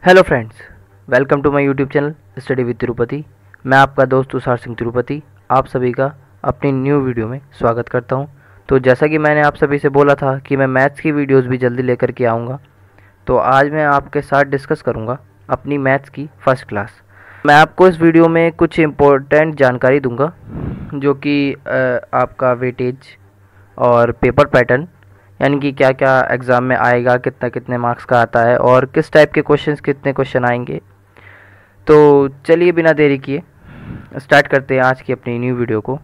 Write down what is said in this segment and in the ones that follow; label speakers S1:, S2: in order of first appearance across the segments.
S1: Hello friends, welcome to my YouTube channel study with Tirupati. मैं आपका दोस्त तुषार सिंह तिरुपति आप सभी का अपनी न्यू वीडियो में स्वागत करता हूं। तो जैसा कि मैंने आप सभी से बोला था कि मैं मैथ्स की वीडियोस भी जल्दी लेकर के आऊँगा, तो आज मैं आपके साथ डिस्कस करूँगा अपनी मैथ्स की फ़र्स्ट क्लास। मैं आपको इस वीडियो में कुछ इम्पोर्टेंट जानकारी दूँगा जो कि आपका वेटेज और पेपर पैटर्न, यानी कि क्या क्या एग्ज़ाम में आएगा, कितने मार्क्स का आता है और किस टाइप के कितने क्वेश्चन आएंगे। तो चलिए बिना देरी किए स्टार्ट करते हैं आज की अपनी न्यू वीडियो को।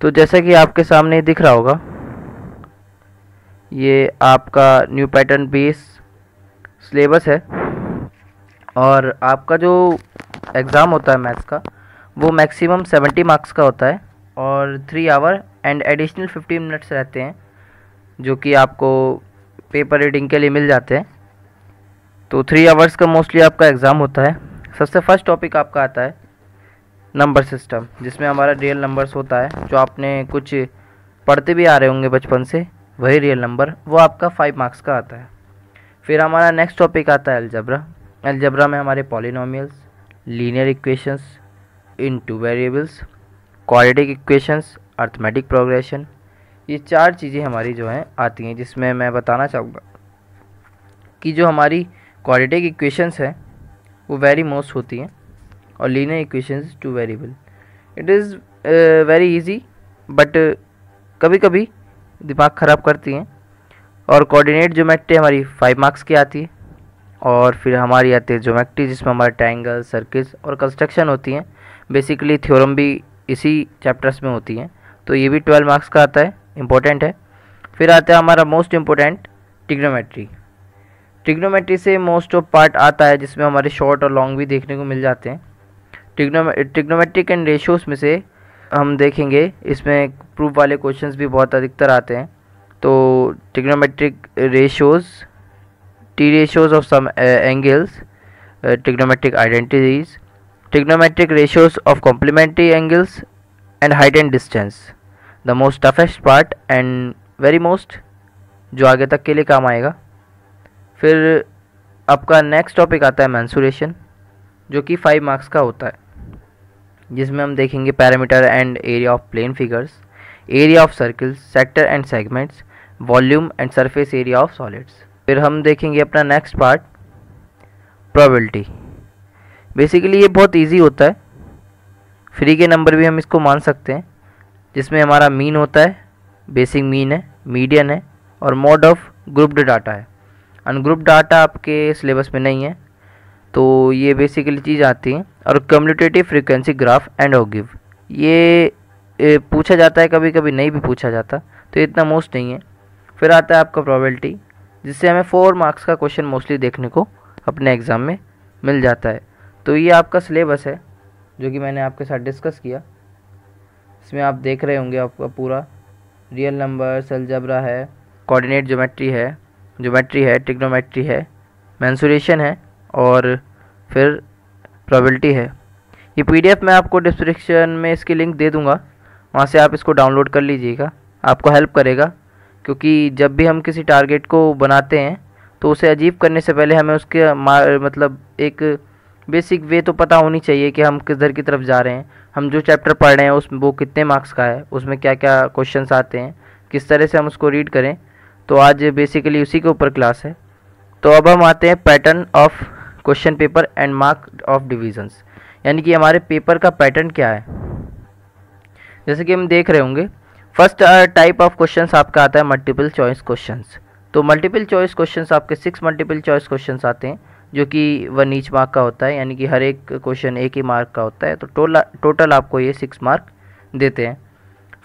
S1: तो जैसा कि आपके सामने दिख रहा होगा, ये आपका न्यू पैटर्न बेस सिलेबस है और आपका जो एग्ज़ाम होता है मैथ्स का वो मैक्सिमम 70 मार्क्स का होता है और 3 आवर एंड एडिशनल 15 मिनट्स रहते हैं जो कि आपको पेपर रीडिंग के लिए मिल जाते हैं। तो 3 आवर्स का मोस्टली आपका एग्ज़ाम होता है। सबसे फर्स्ट टॉपिक आपका आता है नंबर सिस्टम, जिसमें हमारा रियल नंबर्स होता है, जो आपने कुछ पढ़ते भी आ रहे होंगे बचपन से, वही रियल नंबर, वो आपका 5 मार्क्स का आता है। फिर हमारा नेक्स्ट टॉपिक आता है अलजेब्रा। अलजेब्रा में हमारे polynomials, linear equations, into variables, quadratic equations, arithmetic progression, ये 4 चीज़ें हमारी जो हैं आती हैं, जिसमें मैं बताना चाहूँगा कि जो हमारी क्वाड्रेटिक इक्वेशंस हैं वो वेरी मोस्ट होती हैं और linear equations two variable. It is very easy but कभी कभी दिमाग ख़राब करती हैं। और कोऑर्डिनेट ज्योमेट्री हमारी 5 मार्क्स की आती है। और फिर हमारी आती है ज्योमेट्री, जिसमें हमारे ट्रायंगल, सर्किल्स और कंस्ट्रक्शन होती हैं। बेसिकली थ्योरम भी इसी चैप्टर्स में होती हैं, तो ये भी 12 मार्क्स का आता है, इम्पोर्टेंट है। फिर आता है हमारा मोस्ट इम्पोर्टेंट ट्रिग्नोमेट्री। ट्रिग्नोमेट्री से मोस्ट ऑफ पार्ट आता है, जिसमें हमारे शॉर्ट और लॉन्ग भी देखने को मिल जाते हैं। ट्रिग्नोमेट्रिक एंड रेशियोज़ में से हम देखेंगे, इसमें प्रूफ वाले क्वेश्चंस भी बहुत अधिकतर आते हैं। तो trigonometric ratios, T ratios of some angles, trigonometric identities, trigonometric ratios of complementary angles and height and distance, the most toughest part and very most, जो आगे तक के लिए काम आएगा। फिर आपका नेक्स्ट टॉपिक आता है मेंसुरेशन, जो कि 5 मार्क्स का होता है, जिसमें हम देखेंगे perimeter and area of plane figures, area of circles, sector and segments, volume and surface area of solids. फिर हम देखेंगे अपना नेक्स्ट पार्ट प्रोबेबिलिटी। बेसिकली ये बहुत इजी होता है, फ्री के नंबर भी हम इसको मान सकते हैं, जिसमें हमारा मीन होता है, बेसिक मीन है, मीडियन है और मोड ऑफ ग्रुप्ड डाटा है। अनग्रुप्ड डाटा आपके सिलेबस में नहीं है, तो ये बेसिकली चीज़ आती है। और कम्यूटेटिव फ्रीक्वेंसी ग्राफ एंड ऑगिव, ये पूछा जाता है, कभी कभी नहीं भी पूछा जाता, तो इतना मोस्ट नहीं है। फिर आता है आपका प्रोबेबिलिटी, जिससे हमें 4 मार्क्स का क्वेश्चन मोस्टली देखने को अपने एग्ज़ाम में मिल जाता है। तो ये आपका सिलेबस है जो कि मैंने आपके साथ डिस्कस किया। इसमें आप देख रहे होंगे आपका पूरा रियल नंबर्स, अलजेब्रा है, कोऑर्डिनेट ज्योमेट्री है, ट्रिग्नोमेट्री है, मेंसुरेशन है और फिर प्रोबेबिलिटी है। ये पीडीएफ मैं आपको डिस्क्रिप्शन में इसकी लिंक दे दूंगा, वहाँ से आप इसको डाउनलोड कर लीजिएगा, आपको हेल्प करेगा। क्योंकि जब भी हम किसी टारगेट को बनाते हैं तो उसे अचीव करने से पहले हमें उसके मतलब एक बेसिक वे तो पता होनी चाहिए कि हम किधर की तरफ जा रहे हैं, हम जो चैप्टर पढ़ रहे हैं उसमें वो कितने मार्क्स का है, उसमें क्या क्या क्वेश्चंस आते हैं, किस तरह से हम उसको रीड करें। तो आज बेसिकली उसी के ऊपर क्लास है। तो अब हम आते हैं pattern of question paper and mark of divisions, यानी कि हमारे पेपर का पैटर्न क्या है। जैसे कि हम देख रहे होंगे, फर्स्ट टाइप ऑफ क्वेश्चन आपका आता है मल्टीपल चॉइस क्वेश्चन। तो मल्टीपल चॉइस क्वेश्चन आपके 6 मल्टीपल चॉइस क्वेश्चन आते हैं, जो कि 1 ईच मार्क का होता है, यानी कि हर एक क्वेश्चन 1 ही मार्क का होता है। तो टोटल आपको ये 6 मार्क देते हैं।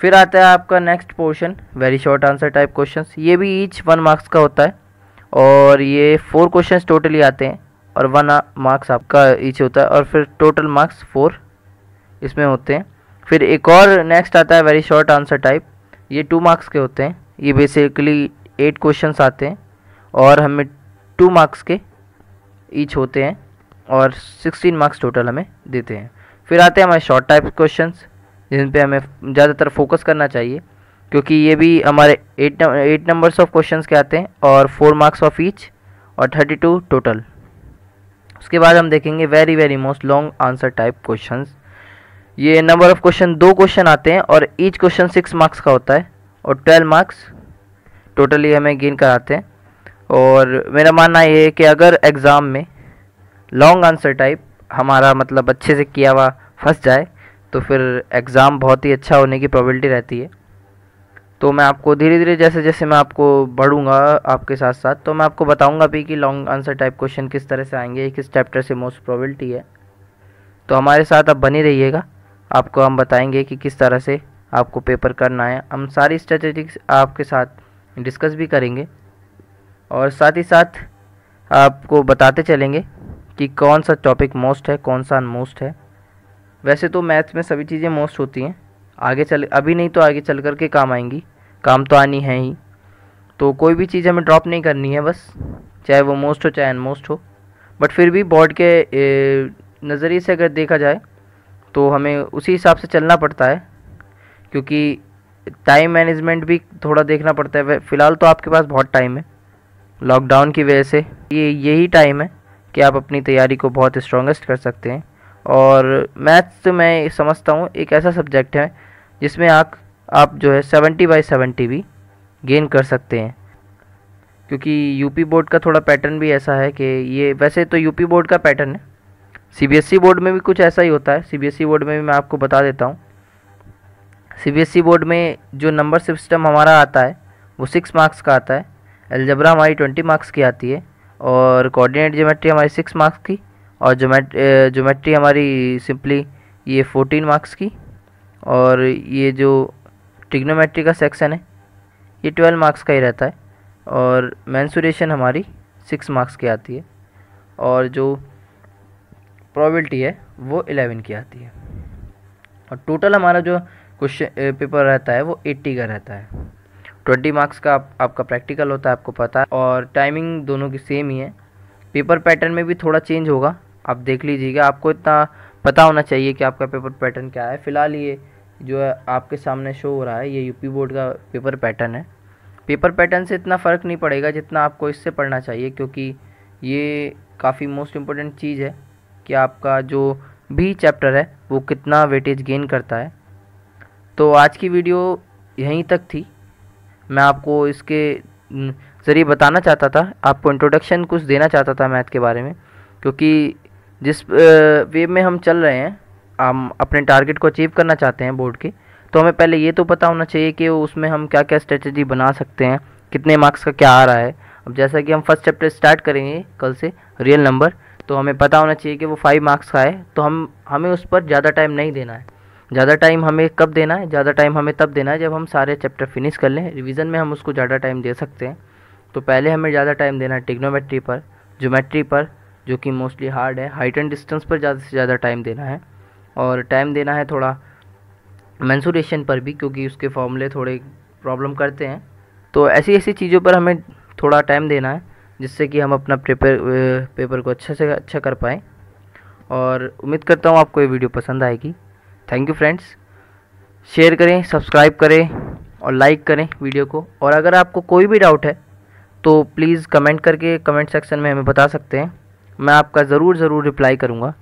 S1: फिर आता है आपका next portion very short answer type questions, ये भी ईच 1 मार्क्स का होता है और ये 4 क्वेश्चंस टोटली आते हैं और 1 मार्क्स आपका ईच होता है और फिर टोटल मार्क्स 4 इसमें होते हैं। फिर एक और नेक्स्ट आता है वेरी शॉर्ट आंसर टाइप, ये 2 मार्क्स के होते हैं। ये बेसिकली 8 क्वेश्चंस आते हैं और हमें 2 मार्क्स के ईच होते हैं और 16 मार्क्स टोटल हमें देते हैं। फिर आते हैं हमारे शॉर्ट टाइप क्वेश्चंस, जिन पे हमें ज़्यादातर फोकस करना चाहिए, क्योंकि ये भी हमारे 8 नंबर्स ऑफ क्वेश्चंस के आते हैं और 4 मार्क्स ऑफ ईच और 32 टोटल। उसके बाद हम देखेंगे very most long answer type questions. ये नंबर ऑफ क्वेश्चन 2 क्वेश्चन आते हैं और ईच क्वेश्चन 6 मार्क्स का होता है और 12 मार्क्स टोटली हमें गेन कराते हैं। और मेरा मानना ये है कि अगर एग्ज़ाम में लॉन्ग आंसर टाइप हमारा मतलब अच्छे से किया हुआ फंस जाए तो फिर एग्ज़ाम बहुत ही अच्छा होने की प्रोबेबिलिटी रहती है। तो मैं आपको धीरे धीरे जैसे जैसे मैं आपको बढ़ूँगा आपके साथ साथ, तो मैं आपको बताऊँगा भी कि लॉन्ग आंसर टाइप क्वेश्चन किस तरह से आएंगे, किस चैप्टर से मोस्ट प्रोबेबिलिटी है। तो हमारे साथ आप बनी रहिएगा, आपको हम बताएंगे कि किस तरह से आपको पेपर करना है। हम सारी स्ट्रेटेजिक्स आपके साथ डिस्कस भी करेंगे और साथ ही साथ आपको बताते चलेंगे कि कौन सा टॉपिक मोस्ट है, कौन सा अनमोस्ट है। वैसे तो मैथ्स में सभी चीज़ें मोस्ट होती हैं, आगे चल अभी नहीं तो आगे चल कर के काम आएंगी, काम तो आनी है ही। तो कोई भी चीज़ हमें ड्रॉप नहीं करनी है बस, चाहे वो मोस्ट हो चाहे अनमोस्ट हो। बट फिर भी बोर्ड के नज़रिए से अगर देखा जाए तो हमें उसी हिसाब से चलना पड़ता है, क्योंकि टाइम मैनेजमेंट भी थोड़ा देखना पड़ता है। फ़िलहाल तो आपके पास बहुत टाइम है, लॉकडाउन की वजह से यही टाइम है कि आप अपनी तैयारी को बहुत स्ट्रॉन्गेस्ट कर सकते हैं। और मैथ्स मैं समझता हूँ एक ऐसा सब्जेक्ट है जिसमें आप जो है 70/70 भी गेन कर सकते हैं, क्योंकि यूपी बोर्ड का थोड़ा पैटर्न भी ऐसा है कि ये वैसे तो यूपी बोर्ड का पैटर्न है, सीबीएसई बोर्ड में भी कुछ ऐसा ही होता है। सीबीएसई बोर्ड में भी मैं आपको बता देता हूँ, सीबीएसई बोर्ड में जो नंबर सिस्टम हमारा आता है वो 6 मार्क्स का आता है, अलजेब्रा हमारी 20 मार्क्स की आती है और कोऑर्डिनेट ज्योमेट्री हमारी 6 मार्क्स की और ज्योमेट्री हमारी सिंपली ये 14 मार्क्स की और ये जो ट्रिग्नोमेट्री का सेक्शन है ये 12 मार्क्स का ही रहता है और मेंसुरेशन हमारी 6 मार्क्स की आती है और जो प्रोबेबिलिटी है वो 11 की आती है। और टोटल हमारा जो क्वेश्चन पेपर रहता है वो 80 का रहता है। 20 मार्क्स का आपका प्रैक्टिकल होता है, आपको पता है, और टाइमिंग दोनों की सेम ही है। पेपर पैटर्न में भी थोड़ा चेंज होगा, आप देख लीजिएगा। आपको इतना पता होना चाहिए कि आपका पेपर पैटर्न क्या है। फ़िलहाल ये जो है आपके सामने शो हो रहा है ये यूपी बोर्ड का पेपर पैटर्न है। पेपर पैटर्न से इतना फ़र्क नहीं पड़ेगा जितना आपको इससे पढ़ना चाहिए, क्योंकि ये काफ़ी मोस्ट इम्पोर्टेंट चीज़ है कि आपका जो भी चैप्टर है वो कितना वेटेज गेन करता है। तो आज की वीडियो यहीं तक थी। मैं आपको इसके ज़रिए बताना चाहता था, आपको इंट्रोडक्शन कुछ देना चाहता था मैथ के बारे में, क्योंकि जिस वे में हम चल रहे हैं, हम अपने टारगेट को अचीव करना चाहते हैं बोर्ड के, तो हमें पहले ये तो पता होना चाहिए कि उसमें हम क्या क्या स्ट्रेटजी बना सकते हैं, कितने मार्क्स का क्या आ रहा है। अब जैसा कि हम फर्स्ट चैप्टर स्टार्ट करेंगे कल से रियल नंबर, तो हमें पता होना चाहिए कि वो 5 मार्क्स का है, तो हमें उस पर ज़्यादा टाइम नहीं देना है। ज़्यादा टाइम हमें कब देना है? ज़्यादा टाइम हमें तब देना है जब हम सारे चैप्टर फिनिश कर लें। रिवीजन में हम उसको ज़्यादा टाइम दे सकते हैं। तो पहले हमें ज़्यादा टाइम देना है ट्रिग्नोमेट्री पर, ज्योमेट्री पर जो कि मोस्टली हार्ड है, हाइट एंड डिस्टेंस पर ज़्यादा से ज़्यादा टाइम देना है, और टाइम देना है थोड़ा मेंसुरेशन पर भी, क्योंकि उसके फॉर्मूले थोड़े प्रॉब्लम करते हैं। तो ऐसी ऐसी चीज़ों पर हमें थोड़ा टाइम देना है जिससे कि हम अपना पेपर को अच्छे से अच्छा कर पाएँ। और उम्मीद करता हूँ आपको ये वीडियो पसंद आएगी। थैंक यू फ्रेंड्स, शेयर करें, सब्सक्राइब करें और लाइक करें वीडियो को। और अगर आपको कोई भी डाउट है तो प्लीज़ कमेंट करके कमेंट सेक्शन में हमें बता सकते हैं, मैं आपका ज़रूर रिप्लाई करूँगा।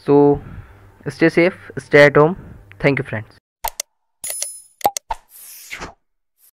S1: So stay safe, stay at home. Thank you friends.